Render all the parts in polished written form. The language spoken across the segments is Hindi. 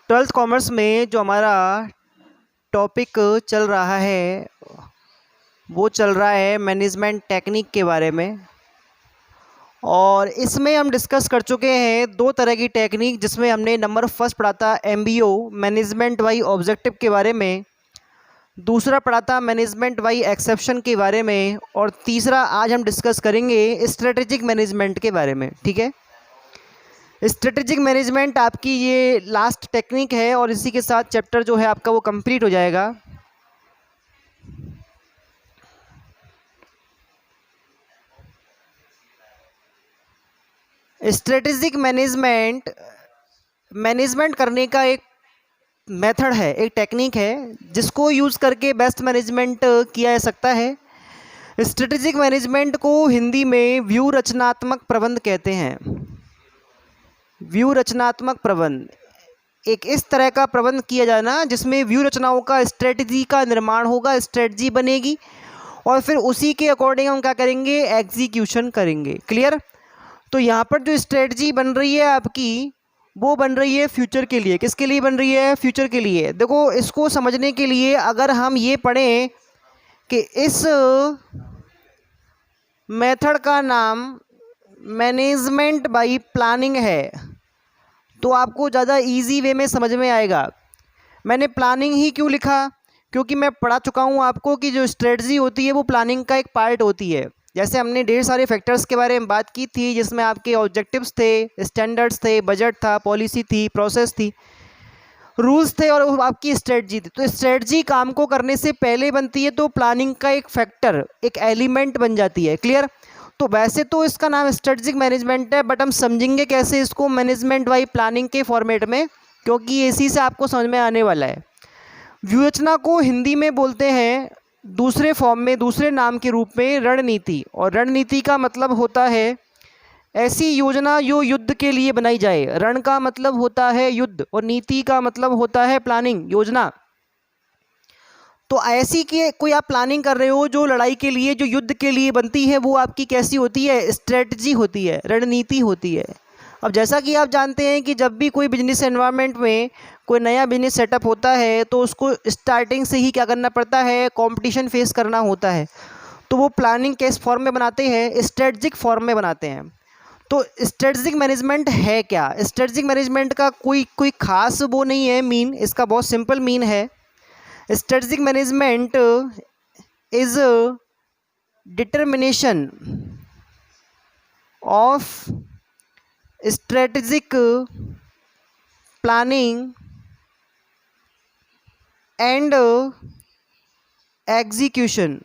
ट्वेल्थ कॉमर्स में जो हमारा टॉपिक चल रहा है वो चल रहा है मैनेजमेंट टेक्निक के बारे में। और इसमें हम डिस्कस कर चुके हैं दो तरह की टेक्निक, जिसमें हमने नंबर फर्स्ट पढ़ा था MBO मैनेजमेंट बाई ऑब्जेक्टिव के बारे में, दूसरा पढ़ा था मैनेजमेंट बाई एक्सेप्शन के बारे में, और तीसरा आज हम डिस्कस करेंगे स्ट्रेटेजिक मैनेजमेंट के बारे में। ठीक है, स्ट्रेटेजिक मैनेजमेंट आपकी ये लास्ट टेक्निक है और इसी के साथ चैप्टर जो है आपका वो कंप्लीट हो जाएगा। स्ट्रेटेजिक मैनेजमेंट करने का एक मेथड है, एक टेक्निक है जिसको यूज़ करके बेस्ट मैनेजमेंट किया जा सकता है। स्ट्रेटेजिक मैनेजमेंट को हिंदी में व्यू रचनात्मक प्रबंध कहते हैं। व्यू रचनात्मक प्रबंध एक इस तरह का प्रबंध किया जाना जिसमें व्यू रचनाओं का स्ट्रेटजी का निर्माण होगा, स्ट्रेटजी बनेगी और फिर उसी के अकॉर्डिंग हम क्या करेंगे, एग्जीक्यूशन करेंगे। क्लियर? तो यहाँ पर जो स्ट्रेटजी बन रही है आपकी, वो बन रही है फ्यूचर के लिए। किसके लिए बन रही है? फ्यूचर के लिए। देखो, इसको समझने के लिए अगर हम ये पढ़ें कि इस मेथड का नाम मैनेजमेंट बाई प्लानिंग है तो आपको ज़्यादा इजी वे में समझ में आएगा। मैंने प्लानिंग ही क्यों लिखा? क्योंकि मैं पढ़ा चुका हूँ आपको कि जो स्ट्रेटजी होती है वो प्लानिंग का एक पार्ट होती है। जैसे हमने ढेर सारे फैक्टर्स के बारे में बात की थी, जिसमें आपके ऑब्जेक्टिव्स थे, स्टैंडर्ड्स थे, बजट था, पॉलिसी थी, प्रोसेस थी, रूल्स थे और आपकी स्ट्रेटजी थी। तो स्ट्रेटजी काम को करने से पहले बनती है तो प्लानिंग का एक फैक्टर, एक एलिमेंट बन जाती है। क्लियर? तो वैसे तो इसका नाम स्ट्रेटजिक मैनेजमेंट है, बट हम समझेंगे कैसे इसको मैनेजमेंट बाई प्लानिंग के फॉर्मेट में, क्योंकि इसी से आपको समझ में आने वाला है। व्यूहरचना को हिंदी में बोलते हैं दूसरे फॉर्म में, दूसरे नाम के रूप में रणनीति। और रणनीति का मतलब होता है ऐसी योजना जो युद्ध के लिए बनाई जाए। रण का मतलब होता है युद्ध और नीति का मतलब होता है प्लानिंग, योजना। तो ऐसी कि कोई आप प्लानिंग कर रहे हो जो लड़ाई के लिए, जो युद्ध के लिए बनती है, वो आपकी कैसी होती है? स्ट्रेटजी होती है, रणनीति होती है। अब जैसा कि आप जानते हैं कि जब भी कोई बिजनेस एनवायरनमेंट में कोई नया बिजनेस सेटअप होता है तो उसको स्टार्टिंग से ही क्या करना पड़ता है? कंपटीशन फेस करना होता है। तो वो प्लानिंग किस फॉर्म में बनाते हैं? स्ट्रेटजिक फॉर्म में बनाते हैं। तो स्ट्रेटजिक मैनेजमेंट है क्या? स्ट्रेटजिक मैनेजमेंट का कोई खास वो नहीं है मीन, इसका बहुत सिंपल मीन है। Strategic management is determination of strategic planning and execution.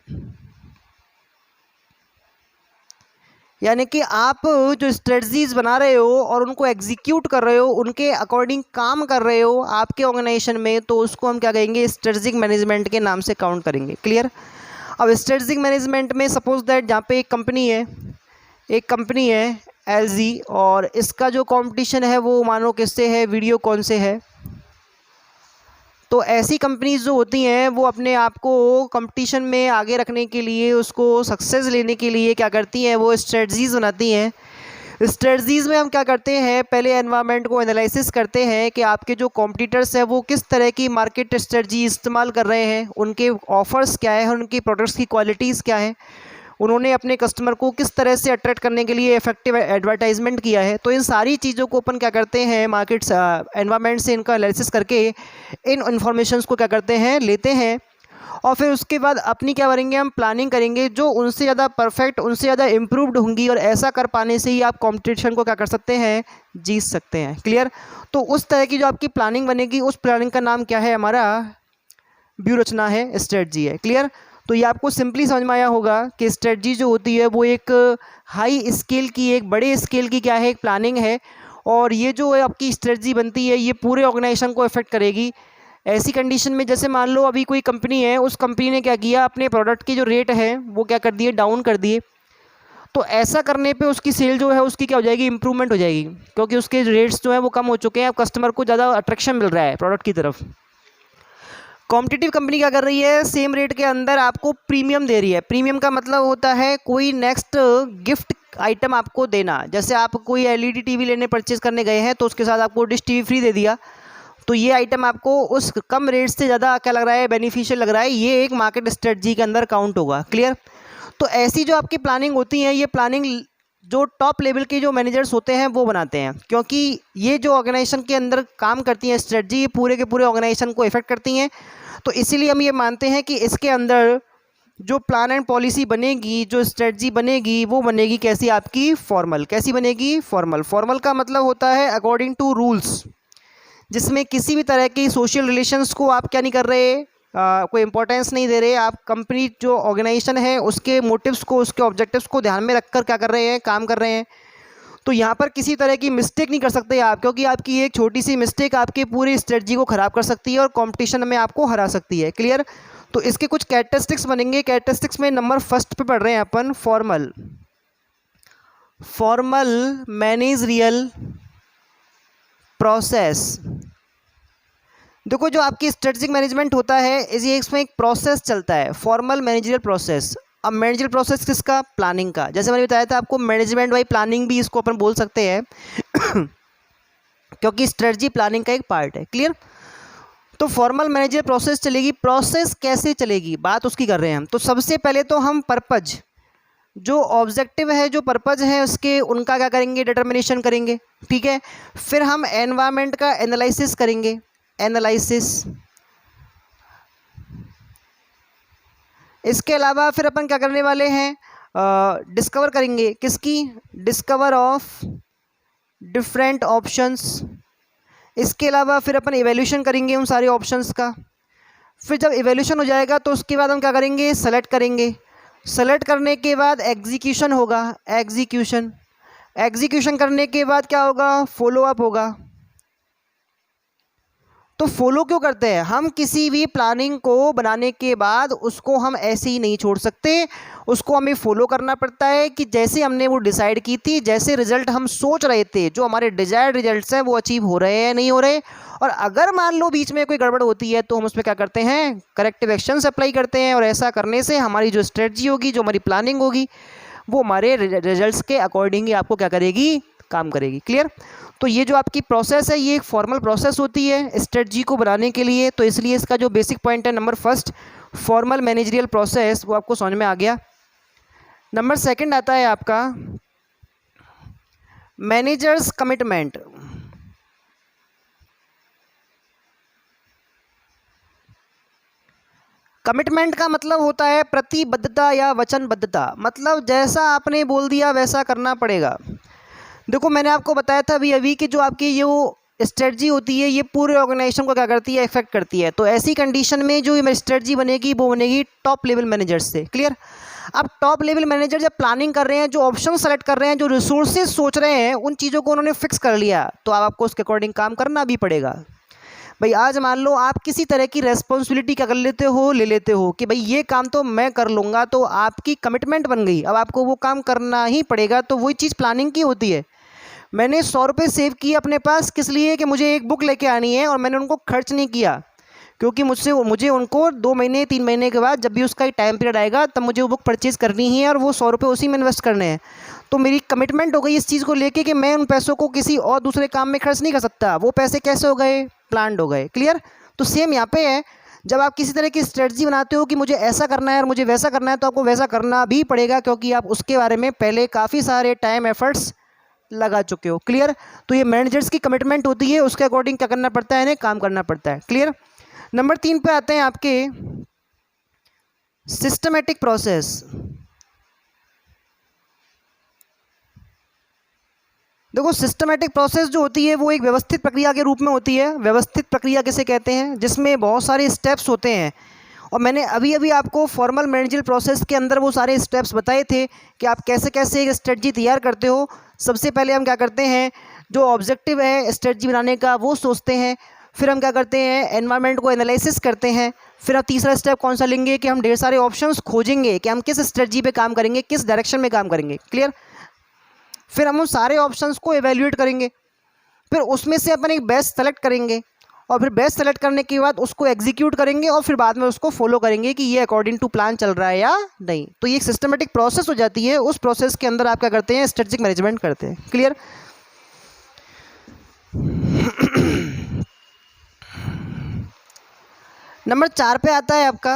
यानी कि आप जो स्ट्रेटजीज बना रहे हो और उनको एग्जीक्यूट कर रहे हो, उनके अकॉर्डिंग काम कर रहे हो आपके ऑर्गेनाइजेशन में, तो उसको हम क्या कहेंगे? स्ट्रेटजिक मैनेजमेंट के नाम से काउंट करेंगे। क्लियर? अब स्ट्रेटजिक मैनेजमेंट में सपोज दैट जहाँ पे एक कंपनी है LG और इसका जो कंपटीशन है वो मानो किससे है? वीडियोकॉन से है। तो ऐसी कंपनीज जो होती हैं वो अपने आप को कंपटीशन में आगे रखने के लिए, उसको सक्सेस लेने के लिए क्या करती हैं? वो स्ट्रेटजीज बनाती हैं। स्ट्रेटजीज में हम क्या करते हैं? पहले एनवायरनमेंट को एनालिसिस करते हैं कि आपके जो कॉम्पिटिटर्स हैं वो किस तरह की मार्केट स्ट्रेटजी इस्तेमाल कर रहे हैं, उनके ऑफर्स क्या है, उनकी प्रोडक्ट्स की क्वालिटीज़ क्या है, उन्होंने अपने कस्टमर को किस तरह से अट्रैक्ट करने के लिए इफेक्टिव एडवर्टाइजमेंट किया है। तो इन सारी चीज़ों को अपन क्या करते हैं? मार्केट एनवायरनमेंट से इनका एनालिसिस करके इन इन्फॉर्मेशंस को क्या करते हैं? लेते हैं और फिर उसके बाद अपनी क्या करेंगे? हम प्लानिंग करेंगे जो उनसे ज़्यादा परफेक्ट, उनसे ज़्यादा इम्प्रूव्ड होंगी, और ऐसा कर पाने से ही आप कॉम्पिटिशन को क्या कर सकते हैं? जीत सकते हैं। क्लियर? तो उस तरह की जो आपकी प्लानिंग बनेगी, उस प्लानिंग का नाम क्या है? हमारा व्यू रचना है, स्ट्रेटजी है। क्लियर? तो ये आपको सिंपली समझ में आया होगा कि स्ट्रेटजी जो होती है वो एक हाई स्केल की, एक बड़े स्केल की क्या है? एक प्लानिंग है। और ये जो आपकी स्ट्रेटजी बनती है ये पूरे ऑर्गेनाइजेशन को इफेक्ट करेगी। ऐसी कंडीशन में जैसे मान लो अभी कोई कंपनी है, उस कंपनी ने क्या किया? अपने प्रोडक्ट के जो रेट हैं वो क्या कर दिए? डाउन कर दिए। तो ऐसा करने पे उसकी सेल जो है उसकी क्या हो जाएगी? इंप्रूवमेंट हो जाएगी, क्योंकि उसके रेट्स जो है वो कम हो चुके हैं। अब कस्टमर को ज़्यादा अट्रैक्शन मिल रहा है प्रोडक्ट की तरफ। कॉम्पिटिटिव कंपनी क्या कर रही है? सेम रेट के अंदर आपको प्रीमियम दे रही है। प्रीमियम का मतलब होता है कोई नेक्स्ट गिफ्ट आइटम आपको देना। जैसे आप कोई LED टीवी लेने परचेज करने गए हैं तो उसके साथ आपको डिश टीवी फ्री दे दिया, तो ये आइटम आपको उस कम रेट से ज़्यादा क्या लग रहा है, बेनिफिशियल लग रहा है, ये एक मार्केट स्ट्रेटजी के अंदर काउंट होगा। क्लियर। तो ऐसी जो आपकी प्लानिंग होती है, ये प्लानिंग जो टॉप लेवल के जो मैनेजर्स होते हैं वो बनाते हैं, क्योंकि ये जो ऑर्गेनाइजेशन के अंदर काम करती हैं स्ट्रेटजी, ये पूरे के पूरे ऑर्गेनाइजेशन को इफेक्ट करती हैं। तो इसीलिए हम ये मानते हैं कि इसके अंदर जो प्लान एंड पॉलिसी बनेगी, जो स्ट्रेटजी बनेगी, वो बनेगी कैसी, आपकी फॉर्मल। कैसी बनेगी, फॉर्मल। फॉर्मल का मतलब होता है अकॉर्डिंग टू रूल्स, जिसमें किसी भी तरह की सोशल रिलेशंस को आप क्या नहीं कर रहे, कोई इंपॉर्टेंस नहीं दे रहे। आप कंपनी जो ऑर्गेनाइजेशन है उसके मोटिव्स को, उसके ऑब्जेक्टिव्स को ध्यान में रखकर क्या कर रहे हैं, काम कर रहे हैं। तो यहाँ पर किसी तरह की मिस्टेक नहीं कर सकते आप, क्योंकि आपकी एक छोटी सी मिस्टेक आपकी पूरी स्ट्रेटजी को ख़राब कर सकती है और कंपटीशन में आपको हरा सकती है। क्लियर। तो इसके कुछ कैरेक्टरिस्टिक्स बनेंगे। कैरेक्टरिस्टिक्स में नंबर फर्स्ट पे पढ़ रहे हैं अपन, फॉर्मल। Formal managerial process. देखो जो आपकी स्ट्रेटेजिक मैनेजमेंट होता है, इसमें एक प्रोसेस चलता है, फॉर्मल मैनेजरियल प्रोसेस। अब मैनेजरियल प्रोसेस किसका, प्लानिंग का। जैसे मैंने बताया था आपको, मैनेजमेंट बाई प्लानिंग भी इसको अपन बोल सकते हैं क्योंकि स्ट्रेटजी प्लानिंग का एक पार्ट है। क्लियर। तो फॉर्मल मैनेजरियल प्रोसेस चलेगी। प्रोसेस कैसे चलेगी, बात उसकी कर रहे हैं हम। तो सबसे पहले तो हम पर्पज, जो ऑब्जेक्टिव है, जो पर्पज है उसके, उनका क्या करेंगे, डिटर्मिनेशन करेंगे। ठीक है। फिर हम एनवायरनमेंट का एनालिसिस करेंगे, एनालिसिस। इसके अलावा फिर अपन क्या करने वाले हैं, डिस्कवर करेंगे, किसकी, डिस्कवर ऑफ डिफरेंट ऑप्शंस। इसके अलावा फिर अपन इवैल्यूएशन करेंगे उन सारे ऑप्शंस का। फिर जब इवैल्यूएशन हो जाएगा तो उसके बाद हम क्या करेंगे, सेलेक्ट करेंगे। सेलेक्ट करने के बाद एग्जीक्यूशन होगा, एग्जीक्यूशन। एग्जीक्यूशन करने के बाद क्या होगा, फॉलोअप होगा। तो फॉलो क्यों करते हैं हम, किसी भी प्लानिंग को बनाने के बाद उसको हम ऐसे ही नहीं छोड़ सकते, उसको हमें फॉलो करना पड़ता है कि जैसे हमने वो डिसाइड की थी, जैसे रिजल्ट हम सोच रहे थे, जो हमारे डिजायर्ड रिजल्ट्स हैं वो अचीव हो रहे हैं, नहीं हो रहे। और अगर मान लो बीच में कोई गड़बड़ होती है तो हम उसमें क्या करते हैं, करेक्टिव एक्शंस अप्लाई करते हैं। और ऐसा करने से हमारी जो स्ट्रेटजी होगी, जो हमारी प्लानिंग होगी, वो हमारे रिजल्ट्स के अकॉर्डिंग ही आपको क्या करेगी, काम करेगी। क्लियर। तो ये जो आपकी प्रोसेस है, ये एक फॉर्मल प्रोसेस होती है स्ट्रेटजी को बनाने के लिए। तो इसलिए इसका जो बेसिक पॉइंट है number first, formal managerial process, वो आपको समझ में आ गया। नंबर सेकंड आता है आपका मैनेजर्स कमिटमेंट। कमिटमेंट का मतलब होता है प्रतिबद्धता या वचनबद्धता, मतलब जैसा आपने बोल दिया वैसा करना पड़ेगा। देखो मैंने आपको बताया था अभी कि जो आपकी ये स्ट्रेटजी होती है, ये पूरे ऑर्गेनाइजेशन को क्या करती है, इफेक्ट करती है। तो ऐसी कंडीशन में जो स्ट्रेटजी बनेगी वो बनेगी टॉप लेवल मैनेजर्स से। क्लियर। अब टॉप लेवल मैनेजर जब प्लानिंग कर रहे हैं, जो ऑप्शन सेलेक्ट कर रहे हैं, जो रिसोर्सेज सोच रहे हैं, उन चीज़ों को उन्होंने फिक्स कर लिया, तो अब आपको उसके अकॉर्डिंग काम करना भी पड़ेगा। भाई आज मान लो आप किसी तरह की रेस्पॉन्सिबिलिटी क्या कर लेते हो, ले लेते हो कि भाई ये काम तो मैं कर लूँगा, तो आपकी कमिटमेंट बन गई, अब आपको वो काम करना ही पड़ेगा। तो वही चीज़ प्लानिंग की होती है। मैंने 100 रुपये सेव किए अपने पास, किस लिए, कि मुझे एक बुक लेके आनी है, और मैंने उनको खर्च नहीं किया, क्योंकि मुझे उनको 2 महीने 3 महीने के बाद जब भी उसका टाइम पीरियड आएगा तब मुझे वो बुक परचेज़ करनी ही है, और वो 100 रुपये उसी में इन्वेस्ट करने हैं। तो मेरी कमिटमेंट हो गई इस चीज़ को लेके कि मैं उन पैसों को किसी और दूसरे काम में खर्च नहीं कर सकता। वो पैसे कैसे हो गए, प्लान्ड हो गए। क्लियर। तो सेम यहाँ पे है, जब आप किसी तरह की स्ट्रेटजी बनाते हो कि मुझे ऐसा करना है और मुझे वैसा करना है, तो आपको वैसा करना भी पड़ेगा, क्योंकि आप उसके बारे में पहले काफ़ी सारे टाइम एफर्ट्स लगा चुके हो। क्लियर। तो ये मैनेजर्स की कमिटमेंट होती है, उसके अकॉर्डिंग क्या करना पड़ता है, इन्हें काम करना पड़ता है। क्लियर। नंबर 3 पे आते हैं आपके सिस्टमेटिक प्रोसेस। देखो सिस्टमेटिक प्रोसेस जो होती है वो एक व्यवस्थित प्रक्रिया के रूप में होती है। व्यवस्थित प्रक्रिया किसे कहते हैं, जिसमें बहुत सारे स्टेप्स होते हैं। और मैंने अभी अभी आपको फॉर्मल मैनेजरियल प्रोसेस के अंदर वो सारे स्टेप्स बताए थे कि आप कैसे कैसे एक स्ट्रेटजी तैयार करते हो। सबसे पहले हम क्या करते हैं, जो ऑब्जेक्टिव है स्ट्रेटजी बनाने का वो सोचते हैं। फिर हम क्या करते हैं, एनवायरनमेंट को एनालिसिस करते हैं। फिर अब तीसरा स्टेप कौन सा लेंगे कि हम ढेर सारे ऑप्शंस खोजेंगे कि हम किस स्ट्रेटजी पे काम करेंगे, किस डायरेक्शन में काम करेंगे। क्लियर। फिर हम उन सारे ऑप्शंस को एवेल्यूएट करेंगे, फिर उसमें से अपन एक बेस्ट सेलेक्ट करेंगे, और फिर बेस्ट सेलेक्ट करने के बाद उसको एग्जीक्यूट करेंगे, और फिर बाद में उसको फॉलो करेंगे कि ये अकॉर्डिंग टू प्लान चल रहा है या नहीं। तो ये एक सिस्टमेटिक प्रोसेस हो जाती है। उस प्रोसेस के अंदर आप क्या करते हैं, स्ट्रेटेजिक मैनेजमेंट करते हैं। क्लियर। नंबर 4 पे आता है आपका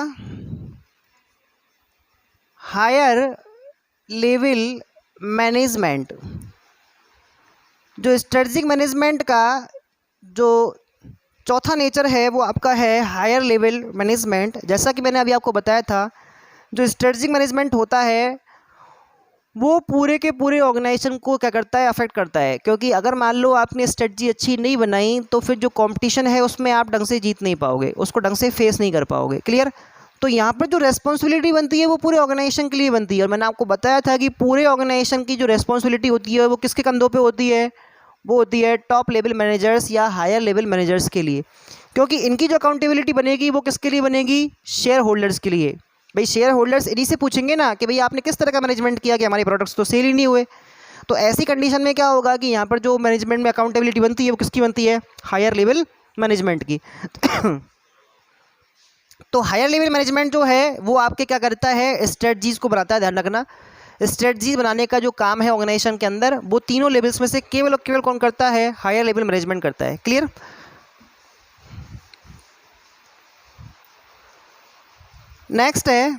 हायर लेवल मैनेजमेंट। जो स्ट्रेटजिक मैनेजमेंट का जो चौथा नेचर है वो आपका है हायर लेवल मैनेजमेंट। जैसा कि मैंने अभी आपको बताया था, जो स्ट्रेटजिक मैनेजमेंट होता है वो पूरे के पूरे ऑर्गेनाइजेशन को क्या करता है, अफेक्ट करता है। क्योंकि अगर मान लो आपने स्ट्रेटजी अच्छी नहीं बनाई तो फिर जो कंपटीशन है उसमें आप ढंग से जीत नहीं पाओगे, उसको ढंग से फेस नहीं कर पाओगे। क्लियर? तो यहाँ पर जो रेस्पॉन्सिबिलिटी बनती है वो पूरे ऑर्गेनाइजेशन के लिए बनती है। और मैंने आपको बताया था कि पूरे ऑर्गेनाइजेशन की जो रेस्पॉन्सिबिलिटी होती है वो किसके कंधों पर होती है, वो होती है टॉप लेवल मैनेजर्स या हायर लेवल मैनेजर्स के लिए। क्योंकि इनकी जो अकाउंटेबिलिटी बनेगी वो किसके लिए बनेगी, शेयर होल्डर्स के लिए। भाई शेयर होल्डर्स इन्हीं से पूछेंगे ना कि भाई आपने किस तरह का मैनेजमेंट किया कि हमारे प्रोडक्ट्स तो सेल ही नहीं हुए। तो ऐसी कंडीशन में क्या होगा कि यहाँ पर जो मैनेजमेंट में अकाउंटेबिलिटी बनती है वो किसकी बनती है, हायर लेवल मैनेजमेंट की। तो हायर लेवल मैनेजमेंट जो है वो आपके क्या करता है, स्ट्रेटजीज को बनाता है। ध्यान रखना, स्ट्रेटजी बनाने का जो काम है ऑर्गेनाइजेशन के अंदर वो तीनों लेवल्स में से केवल और केवल कौन करता है, हायर लेवल मैनेजमेंट करता है। क्लियर? नेक्स्ट है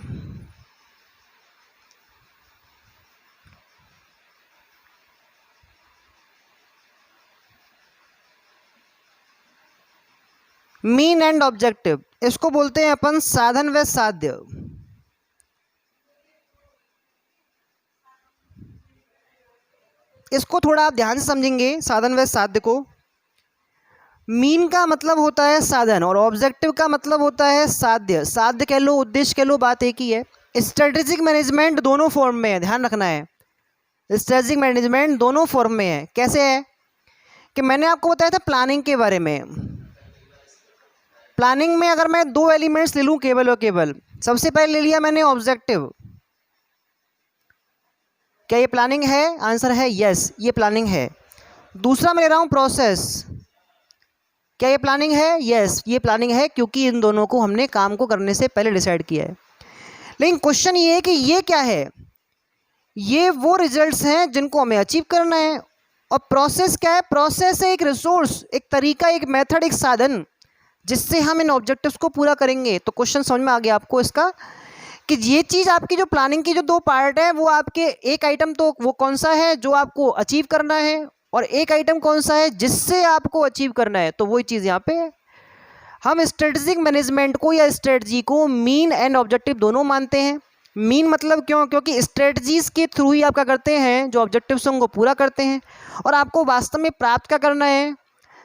मीन एंड ऑब्जेक्टिव। इसको बोलते हैं अपन साधन व साध्य। इसको थोड़ा आप ध्यान से समझेंगे, साधन व साध्य को। मीन का मतलब होता है साधन और ऑब्जेक्टिव का मतलब होता है साध्य। साध्य कह लो, उद्देश्य कह लो, बात एक ही है। स्ट्रेटेजिक मैनेजमेंट दोनों फॉर्म में है, ध्यान रखना है। स्ट्रेटेजिक मैनेजमेंट दोनों फॉर्म में है। कैसे है कि मैंने आपको बताया था प्लानिंग के बारे में। प्लानिंग में अगर मैं दो एलिमेंट्स ले लूँ केवल और केवल, सबसे पहले ले लिया मैंने ऑब्जेक्टिव। क्या ये प्लानिंग है? आंसर है यस, ये प्लानिंग है। दूसरा मैं ले रहा हूँ प्रोसेस। क्या ये प्लानिंग है? यस, ये प्लानिंग है, क्योंकि इन दोनों को हमने काम को करने से पहले डिसाइड किया है। लेकिन क्वेश्चन ये है कि ये क्या है? ये वो रिजल्ट्स हैं जिनको हमें अचीव करना है। और प्रोसेस क्या है? प्रोसेस है एक रिसोर्स, एक तरीका, एक मेथड, एक साधन जिससे हम इन ऑब्जेक्टिव्स को पूरा करेंगे। तो क्वेश्चन समझ में आ गया आपको इसका कि ये चीज़ आपकी जो प्लानिंग की जो दो पार्ट है वो आपके, एक आइटम तो वो कौन सा है जो आपको अचीव करना है, और एक आइटम कौन सा है जिससे आपको अचीव करना है। तो वही चीज़ यहाँ पे है। हम स्ट्रेटजिक मैनेजमेंट को या स्ट्रेटजी को मीन एंड ऑब्जेक्टिव दोनों मानते हैं। मीन मतलब क्यों? क्योंकि स्ट्रेटजीज के थ्रू ही आप क्या करते हैं, जो ऑब्जेक्टिव्स हैं उनको पूरा करते हैं। और आपको वास्तव में प्राप्त क्या करना है,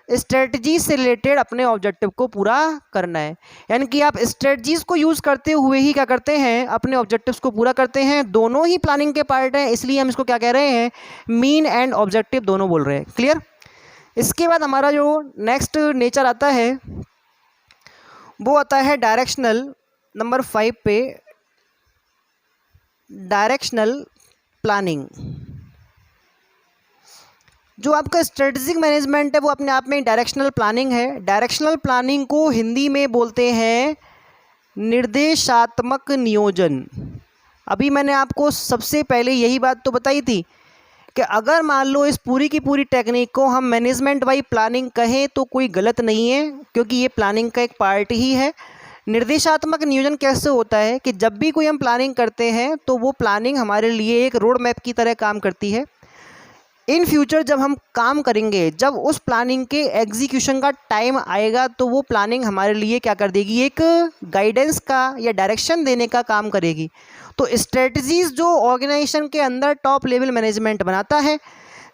स्ट्रेटजी से रिलेटेड अपने ऑब्जेक्टिव को पूरा करना है। यानी कि आप स्ट्रेटजीज को यूज़ करते हुए ही क्या करते हैं, अपने ऑब्जेक्टिव्स को पूरा करते हैं। दोनों ही प्लानिंग के पार्ट हैं, इसलिए हम इसको क्या कह रहे हैं, मीन एंड ऑब्जेक्टिव दोनों बोल रहे हैं। क्लियर? इसके बाद हमारा जो नेक्स्ट नेचर आता है वो आता है डायरेक्शनल। नंबर 5 पे डायरेक्शनल प्लानिंग। जो आपका स्ट्रेटजिक मैनेजमेंट है वो अपने आप में डायरेक्शनल प्लानिंग है। डायरेक्शनल प्लानिंग को हिंदी में बोलते हैं निर्देशात्मक नियोजन। अभी मैंने आपको सबसे पहले यही बात तो बताई थी कि अगर मान लो इस पूरी की पूरी टेक्निक को हम मैनेजमेंट बाई प्लानिंग कहें तो कोई गलत नहीं है, क्योंकि ये प्लानिंग का एक पार्ट ही है। निर्देशात्मक नियोजन कैसे होता है कि जब भी कोई हम प्लानिंग करते हैं तो वो प्लानिंग हमारे लिए एक रोड मैप की तरह काम करती है। इन फ्यूचर जब हम काम करेंगे, जब उस प्लानिंग के एग्जीक्यूशन का टाइम आएगा तो वो प्लानिंग हमारे लिए क्या कर देगी, एक गाइडेंस का या डायरेक्शन देने का काम करेगी। तो स्ट्रेटजीज जो ऑर्गेनाइजेशन के अंदर टॉप लेवल मैनेजमेंट बनाता है,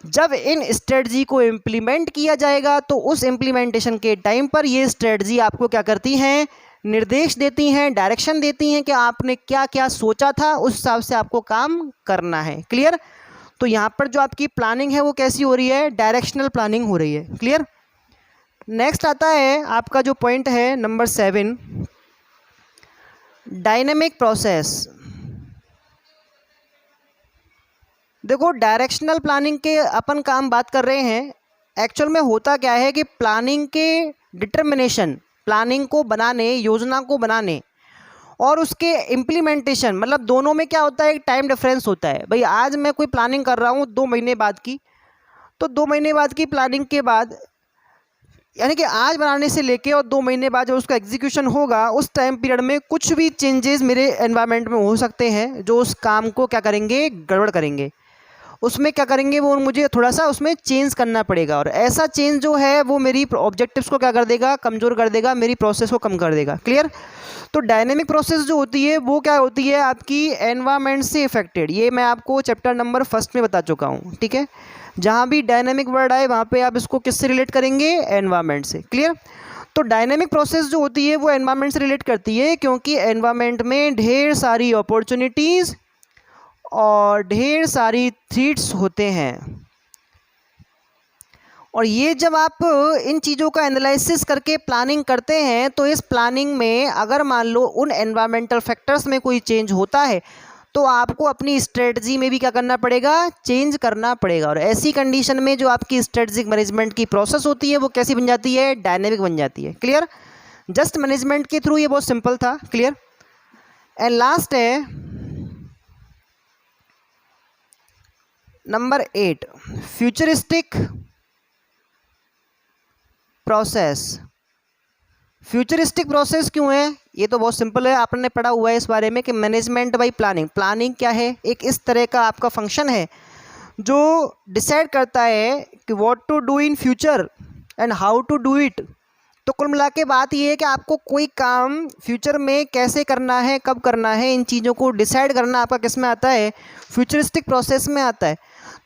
जब इन स्ट्रेटजी को इम्प्लीमेंट किया जाएगा तो उस इम्प्लीमेंटेशन के टाइम पर ये स्ट्रेटजी आपको क्या करती हैं, निर्देश देती हैं, डायरेक्शन देती हैं कि आपने क्या क्या सोचा था, उस हिसाब से आपको काम करना है। क्लियर? तो यहाँ पर जो आपकी प्लानिंग है वो कैसी हो रही है, डायरेक्शनल प्लानिंग हो रही है। क्लियर? नेक्स्ट आता है आपका जो पॉइंट है नंबर 7, डायनेमिक प्रोसेस। देखो, डायरेक्शनल प्लानिंग के अपन काम बात कर रहे हैं। एक्चुअल में होता क्या है कि प्लानिंग के डिटर्मिनेशन, प्लानिंग को बनाने, योजना को बनाने और उसके इम्प्लीमेंटेशन, मतलब दोनों में क्या होता है, एक टाइम डिफरेंस होता है। भाई आज मैं कोई प्लानिंग कर रहा हूँ 2 महीने बाद की, तो 2 महीने बाद की प्लानिंग के बाद यानी कि आज बनाने से लेके और 2 महीने बाद जब उसका एग्जीक्यूशन होगा उस टाइम पीरियड में कुछ भी चेंजेस मेरे एनवायरनमेंट में हो सकते हैं जो उस काम को क्या करेंगे, गड़बड़ करेंगे। उसमें क्या करेंगे, वो मुझे थोड़ा सा उसमें चेंज करना पड़ेगा, और ऐसा चेंज जो है वो मेरी ऑब्जेक्टिव्स को क्या कर देगा, कमज़ोर कर देगा, मेरी प्रोसेस को कम कर देगा। क्लियर। तो डायनेमिक प्रोसेस जो होती है वो क्या होती है, आपकी एनवायरनमेंट से इफेक्टेड। ये मैं आपको चैप्टर नंबर 1 में बता चुका हूँ, ठीक है। जहाँ भी डायनेमिक वर्ड आए वहाँ पे आप इसको किससे रिलेट करेंगे, एनवायरनमेंट से। क्लियर। तो डायनेमिक प्रोसेस जो होती है वो एनवायरनमेंट से रिलेट करती है, क्योंकि एनवायरनमेंट में ढेर सारी अपॉर्चुनिटीज़ और ढेर सारी थ्रेट्स होते हैं। और ये जब आप इन चीज़ों का एनालिसिस करके प्लानिंग करते हैं तो इस प्लानिंग में अगर मान लो उन एनवायरमेंटल फैक्टर्स में कोई चेंज होता है तो आपको अपनी स्ट्रेटजी में भी क्या करना पड़ेगा, चेंज करना पड़ेगा। और ऐसी कंडीशन में जो आपकी स्ट्रेटजिक मैनेजमेंट की प्रोसेस होती है वो कैसी बन जाती है, डायनेमिक बन जाती है। क्लियर। जस्ट मैनेजमेंट के थ्रू ये बहुत सिंपल था। क्लियर। एंड लास्ट है number 8, futuristic process. Futuristic process क्यों है, ये तो बहुत सिंपल है, आपने पढ़ा हुआ है इस बारे में कि मैनेजमेंट बाय प्लानिंग। प्लानिंग क्या है, एक इस तरह का आपका फंक्शन है जो डिसाइड करता है कि what to do in future and how to do it. तो कुल मिला के बात ये है कि आपको कोई काम फ्यूचर में कैसे करना है, कब करना है, इन चीज़ों को डिसाइड करना आपका किस में आता है, फ्यूचरिस्टिक प्रोसेस में आता है।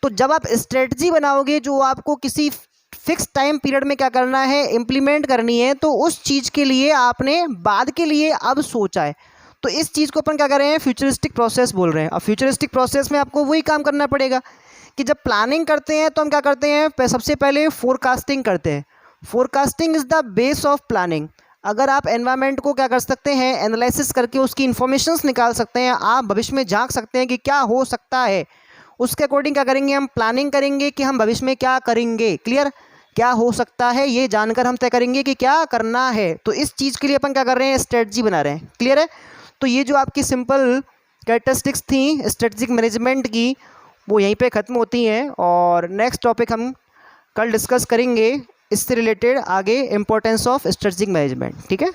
तो जब आप स्ट्रेटजी बनाओगे जो आपको किसी फिक्स टाइम पीरियड में क्या करना है, इम्प्लीमेंट करनी है, तो उस चीज़ के लिए आपने बाद के लिए अब सोचा है। तो इस चीज़ को अपन क्या कर रहे हैं, फ्यूचरिस्टिक प्रोसेस बोल रहे हैं। अब फ्यूचरिस्टिक प्रोसेस में आपको वही काम करना पड़ेगा कि जब प्लानिंग करते हैं तो हम क्या करते हैं, सबसे पहले फोरकास्टिंग करते हैं। Forecasting is the base of planning. अगर आप एनवायरनमेंट को क्या कर सकते हैं, एनालिसिस करके उसकी इन्फॉर्मेशंस निकाल सकते हैं, आप भविष्य में झांक सकते हैं कि क्या हो सकता है, उसके अकॉर्डिंग क्या करेंगे, हम प्लानिंग करेंगे कि हम भविष्य में क्या करेंगे। क्लियर। क्या हो सकता है ये जानकर हम तय करेंगे कि क्या करना है। तो इस चीज़ के लिए अपन क्या कर रहे हैं, स्ट्रेटजी बना रहे हैं। क्लियर है। तो ये जो आपकी सिंपल कैरेक्टरिस्टिक्स थी स्ट्रेटजिक मैनेजमेंट की वो यहीं पे ख़त्म होती हैं, और नेक्स्ट टॉपिक हम कल डिस्कस करेंगे इससे रिलेटेड आगे, इंपॉर्टेंस ऑफ स्ट्रेटजिक मैनेजमेंट। ठीक है।